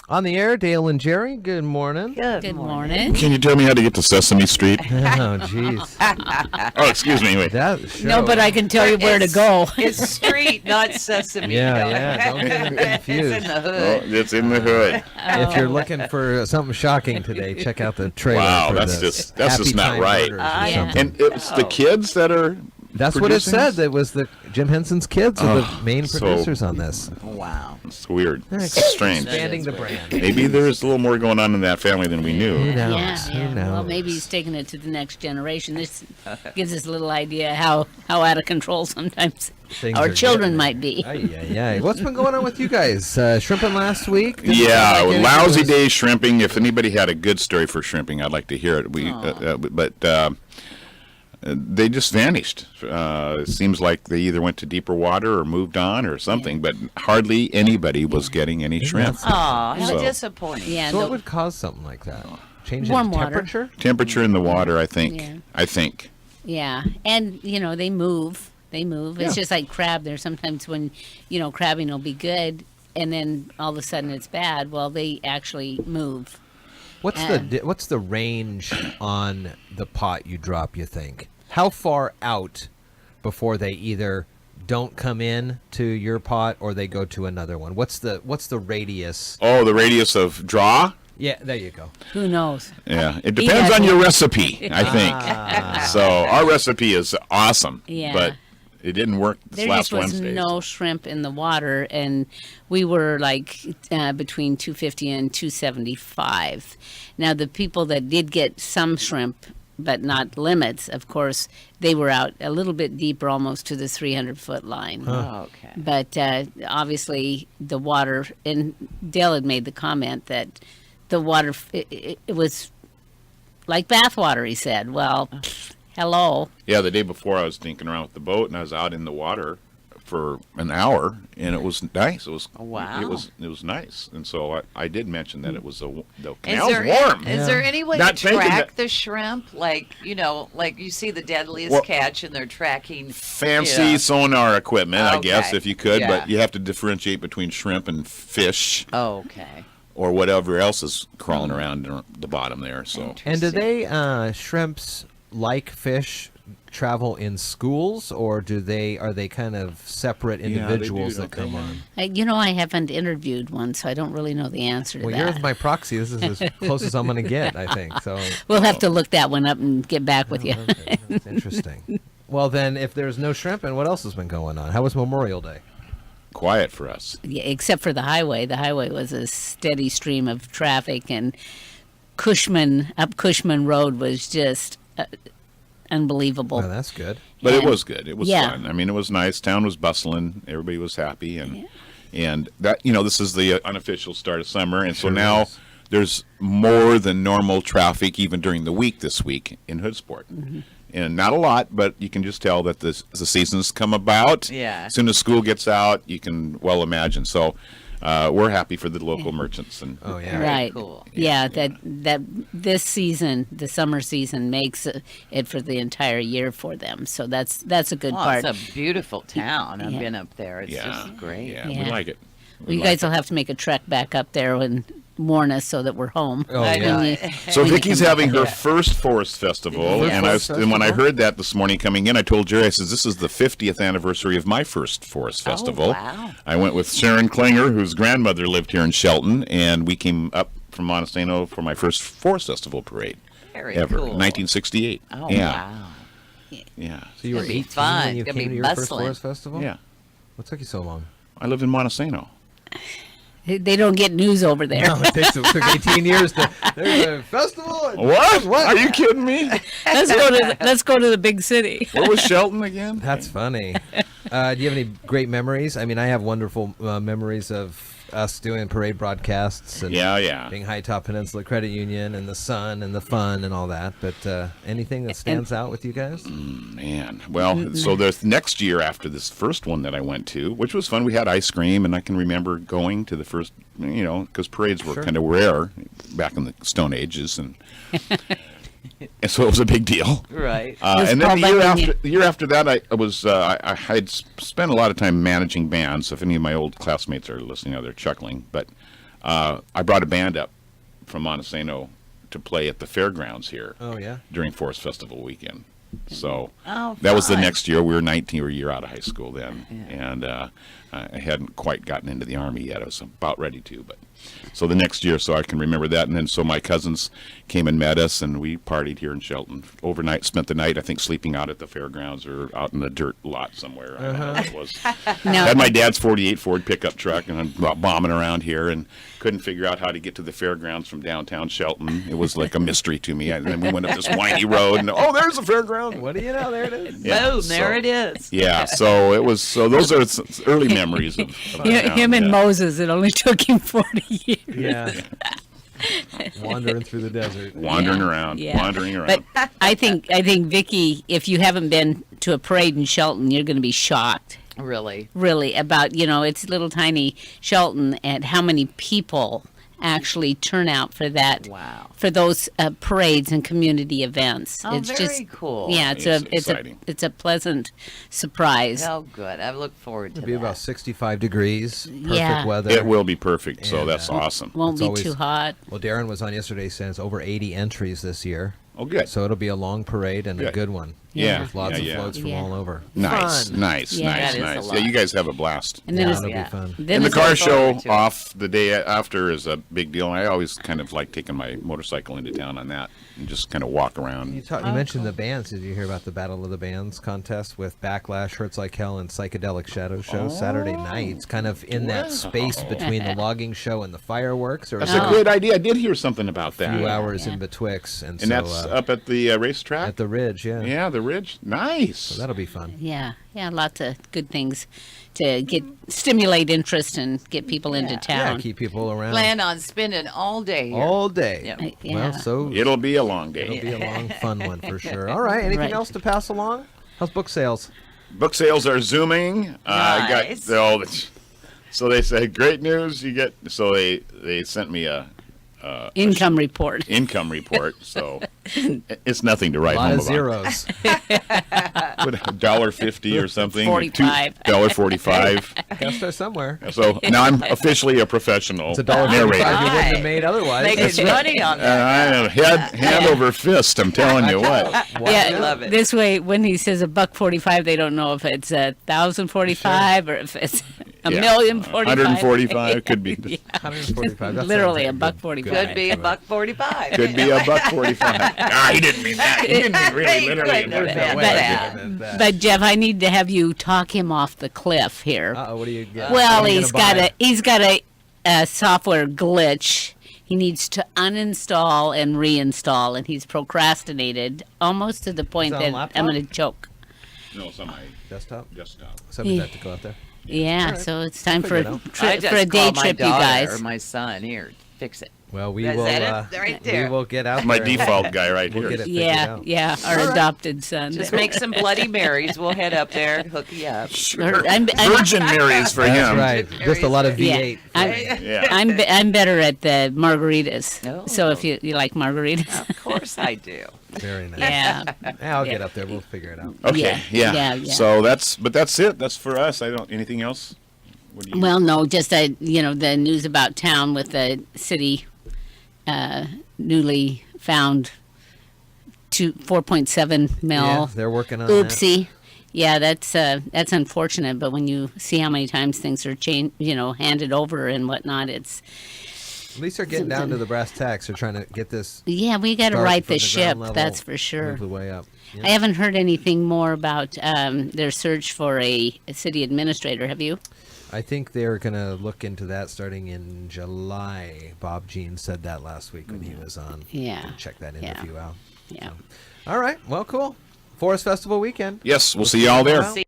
On the air, Dale and Jerry. Good morning. Good morning. Can you tell me how to get to Sesame Street? Oh, jeez. Oh, excuse me. Wait. That show. No, but I can tell you where to go. It's street, not Sesame. Yeah. Don't get them confused. It's in the hood. Oh, it's in the hood. If you're looking for something shocking today, check out the trailer. Wow, for that's the just Happy not Time right. Murders or Yeah. something. And it's the kids that are. That's what it producing said. this? That was the Jim Henson's kids are the main so- producers on this. Wow. It's weird. It's strange. Expanding the That is brand. Maybe there's a little more going on in that family than we Who knew. knows? Who knows? Well, maybe he's taking it to the next generation. This gives us a little idea how out of control sometimes Things our are children getting. might be. Ay. What's been going on with you guys? Shrimping last week? Didn't Yeah, sound like lousy anything day shrimping. If anybody had a good story for shrimping, I'd like to hear it. They just vanished. It seems like they either went to deeper water or moved on or something, but hardly anybody was getting any shrimp. that's- Aw, how So- disappointing. Yeah, So what the- would cause something like that? Change Warm in water. temperature? Temperature in the water, I think. Yeah. I think. yeah, and they move. They move. It's Yeah. just like crab. There's sometimes when crabbing will be good, and then all of a sudden it's bad. Well, they actually move. What's the range on the pot you drop, you think? How far out before they either don't come in to your pot or they go to another one? What's the radius? Oh, the radius of draw? Yeah, there you go. Who knows? Yeah, it depends on your recipe, I think. Ah. So our recipe is awesome, Yeah. but it didn't work this There last just was Wednesday. no shrimp in the water, and we were like between 250 and 275. Now, the people that did get some shrimp, but not limits, of course, they were out a little bit deeper, almost to the 300-foot line. Oh, okay. But obviously, the water, and Dale had made the comment that the water, it was like bathwater, he said. Well, hello. Yeah, the day before I was dinking around with the boat, and I was out in the water for an hour, and it was nice. It was Wow. It was nice, and so I did mention that it was the Is canal's there, warm. is there any way Not to thinking track that- the shrimp? Like you see the deadliest Well, catch and they're tracking. Fancy sonar equipment, I guess, Okay. if you could, Yeah. but you have to differentiate between shrimp and fish Oh, okay. or whatever else is crawling around in the bottom there. So And do they shrimps like fish travel in schools, or are they kind of separate Yeah, they do, individuals that don't come they? on? I haven't interviewed one, so I don't really know the answer to Well, that. you're my proxy. This is as close as I'm going to get, I think. So We'll have to look that one up and get back with you. okay, that's interesting. Well, then, if there's no shrimp, and what else has been going on? How was Memorial Day? quiet for us. Yeah, except for the highway. The highway was a steady stream of traffic, and Cushman Road was just unbelievable. Well, that's good. But it And- was good. It was yeah. fun. I mean, it was nice. Town was bustling. Everybody was happy, and that this is the unofficial start of summer, and so Sure now is. there's more than normal traffic even during the week this week in Hoodsport. Mm-hmm. And not a lot, but you can just tell that the season's come about. Yeah. As soon as school gets out, you can well imagine. So we're happy for the local merchants. And Oh, yeah. Right. cool. Yeah, that this season, the summer season, makes it for the entire year for them. So that's a good Well, part. it's a beautiful town. I've Yeah. been up there. It's yeah, just great. Yeah, Yeah. we like it. Well, you guys will have to make a trek back up there and warn us so that we're home. Oh, I yeah. know. When you- So when you Vicky's come having back. her first forest festival, First and forest when I festival? heard that this morning coming in, I told Jerry, I said, "This is the 50th anniversary of my first forest festival." wow. I went with Sharon Klinger, whose grandmother lived here in Shelton, and we came up from Montesano for my first forest festival parade Very ever, cool. in 1968. Oh, yeah, wow. yeah, So you were It's gonna be 18 fun. when you It's gonna came be to your first bustling. forest festival? yeah. What took you so long? I lived in Montesano. They don't get news over there. No, it took 18 years to. There's a festival. What? Are you kidding me? Let's go to the big city. Where was Shelton again? That's funny. Do you have any great memories? I mean, I have wonderful memories of us doing parade broadcasts and Yeah. being High Top Peninsula Credit Union and the sun and the fun and all that. But anything that stands out with you guys? Man, well, so the next year after this first one that I went to, which was fun, we had ice cream, and I can remember going to the first, because parades were Sure. kind of rare back in the Stone Ages, and so it was a big deal. Right. was And then probably when you- the year after that, I had spent a lot of time managing bands. So if any of my old classmates are listening, they're chuckling. But I brought a band up from Montesano to play at the fairgrounds here Oh yeah. during Forest Festival weekend. So Oh, that was the fun. next year. We were 19, we were a year out of high school then, and I hadn't quite gotten into the Army yet. I was about ready to, but so the next year, so I can remember that. And then so my cousins came and met us, and we partied here in Shelton overnight. Spent the night, I think, sleeping out at the fairgrounds or out in the dirt lot somewhere. I don't know what it was. Now, Had my dad's '48 Ford pickup truck, and I'm bombing around here, and couldn't figure out how to get to the fairgrounds from downtown Shelton. It was like a mystery to me. And then we went up this windy road, and there's the fairground. What do you know? There it is. Yeah, Boom, there so- it is. Yeah, so it was. So those are early memories of him and yeah. Moses, it only took him 40 years. Yeah. Wandering through the desert. wandering Yeah, around, yeah. wandering around. But I think Vicky, if you haven't been to a parade in Shelton, you're going to be shocked, Really. really, about it's little tiny Shelton and how many people actually turn out for that. Wow. For those parades and community events. Oh, it's very just cool. Yeah, It's it's exciting. a pleasant surprise. Oh, good. I look forward to It'll be that. about 65 degrees. Perfect Yeah. weather. It will be perfect. So And, that's awesome. Won't It's be always- too hot. Well, Darren was on yesterday saying it's over 80 entries this year. Oh, good. So it'll be a long parade and a Good. good one. Yeah, With lots yeah. of floats from Yeah. all over. Nice, Fun. nice, Yeah. nice, That is a nice. lot. Yeah, you guys have a blast. And then Yeah, it's, it'll yeah. be fun. then And the it's car look show forward to it. off the day after is a big deal. And I always kind of like taking my motorcycle into town on that and just kind of walk You, around. you mentioned the bands. Did you hear about the Battle of the Bands contest with Backlash, Hurts Like Hell, and Psychedelic Shadow Show Saturday nights? Kind of in that space between the logging show and the fireworks, or That's a a good idea. I did hear something about that. few hours Yeah. in betwixt, and so And that's up at the racetrack? at the Ridge. Yeah, Yeah, the Ridge. Nice. So that'll be fun. Yeah, lots of good things to stimulate interest and get people into Yeah, town. keep people around Plan on spending all day here. all day. Yep. Yeah. Well, so It'll be a long day. it'll be a long, fun one for sure. All right. Anything Right. else to pass along? How's book sales? Book sales are zooming. Nice. So they say great news. You get. So they sent me a Income report. income report. So it's nothing to write A lot home of about. zeros. What, $1.50 or something. 45. $1.45. Gotta start somewhere. So now I'm officially a professional It's $1.45 narrator. you wouldn't have Right. made otherwise. Making money on that. I am hand over fist. I'm telling you what. Yeah, I love it. This way, when he says $1.45, they don't know if it's 1,045 or if it's a Yeah. million 45. 145 could be. 145. That Literally sounds like $1.45. good Could be math. $1.45. Could be $1.45. He didn't mean that. He didn't mean really He literally. couldn't have No meant way that. I meant that. But Jeff, I need to have you talk him off the cliff here. Uh-oh, what do you get? Well, What are you he's gonna got buy? a software glitch. He needs to uninstall and reinstall, and he's procrastinated almost to the point on that laptop? I'm going to choke. No, it's on my desktop. desktop. Something that to go out there. Yeah, Alright. so it's time for figure a, it out. I for just a day call my trip, you daughter guys. Or my son, here, fix it. Well, we Is will. that it? Right we there. will get out My there. default guy right We'll here. get it figured Yeah, out. yeah, our adopted son. Just make some Bloody Marys. We'll head up there, hook you up. I'm, Virgin Marys for That's him. right. Just a lot of yeah, V8. Yeah. I'm better at the margaritas. Oh. So if you like margaritas, Of course I do. Very nice. yeah. I'll Yeah. get up there. We'll figure it out. Okay. Yeah, yeah. So that's it. That's for us. I don't. Anything else? What do you? Well, no, just the news about town with the city newly found 4.7 mil. Yeah, they're working on that. Oopsie. Yeah, that's unfortunate. But when you see how many times things are handed over and whatnot, it's At least they're getting down to the brass tacks. They're trying to get this we got to started right from the ground ship. level, That's for sure. move the way up. I haven't heard anything more about their search for a city administrator. Have you? I think they're going to look into that starting in July. Bob Jean said that last week when he was on. Yeah. Check that Yeah. interview out. Yeah. All right. Well, cool. Forest Festival weekend. Yes, we'll see you all there. Well, See